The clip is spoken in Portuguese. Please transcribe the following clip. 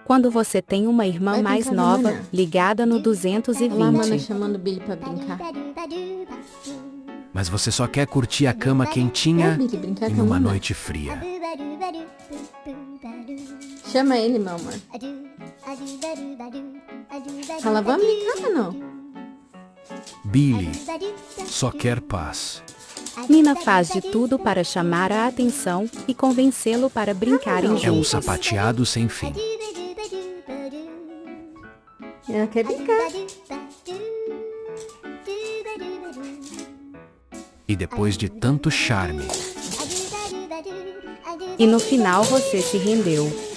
Quando você tem uma irmã Vai mais brincar com a nova, Mana. ligada no Olha lá a Mana 220. chamando o Billy pra brincar. Mas você só quer curtir a cama Vai, quentinha Billy, brincar em com a uma Mana. noite fria. Chama ele, meu amor. Fala, vamos brincar, não? Billy só quer paz. Nina faz de tudo para chamar a atenção e convencê-lo para brincarem não. É um juntos. sapateado sem fim. Ela quer brincar. E depois de tanto charme, E no final você se rendeu.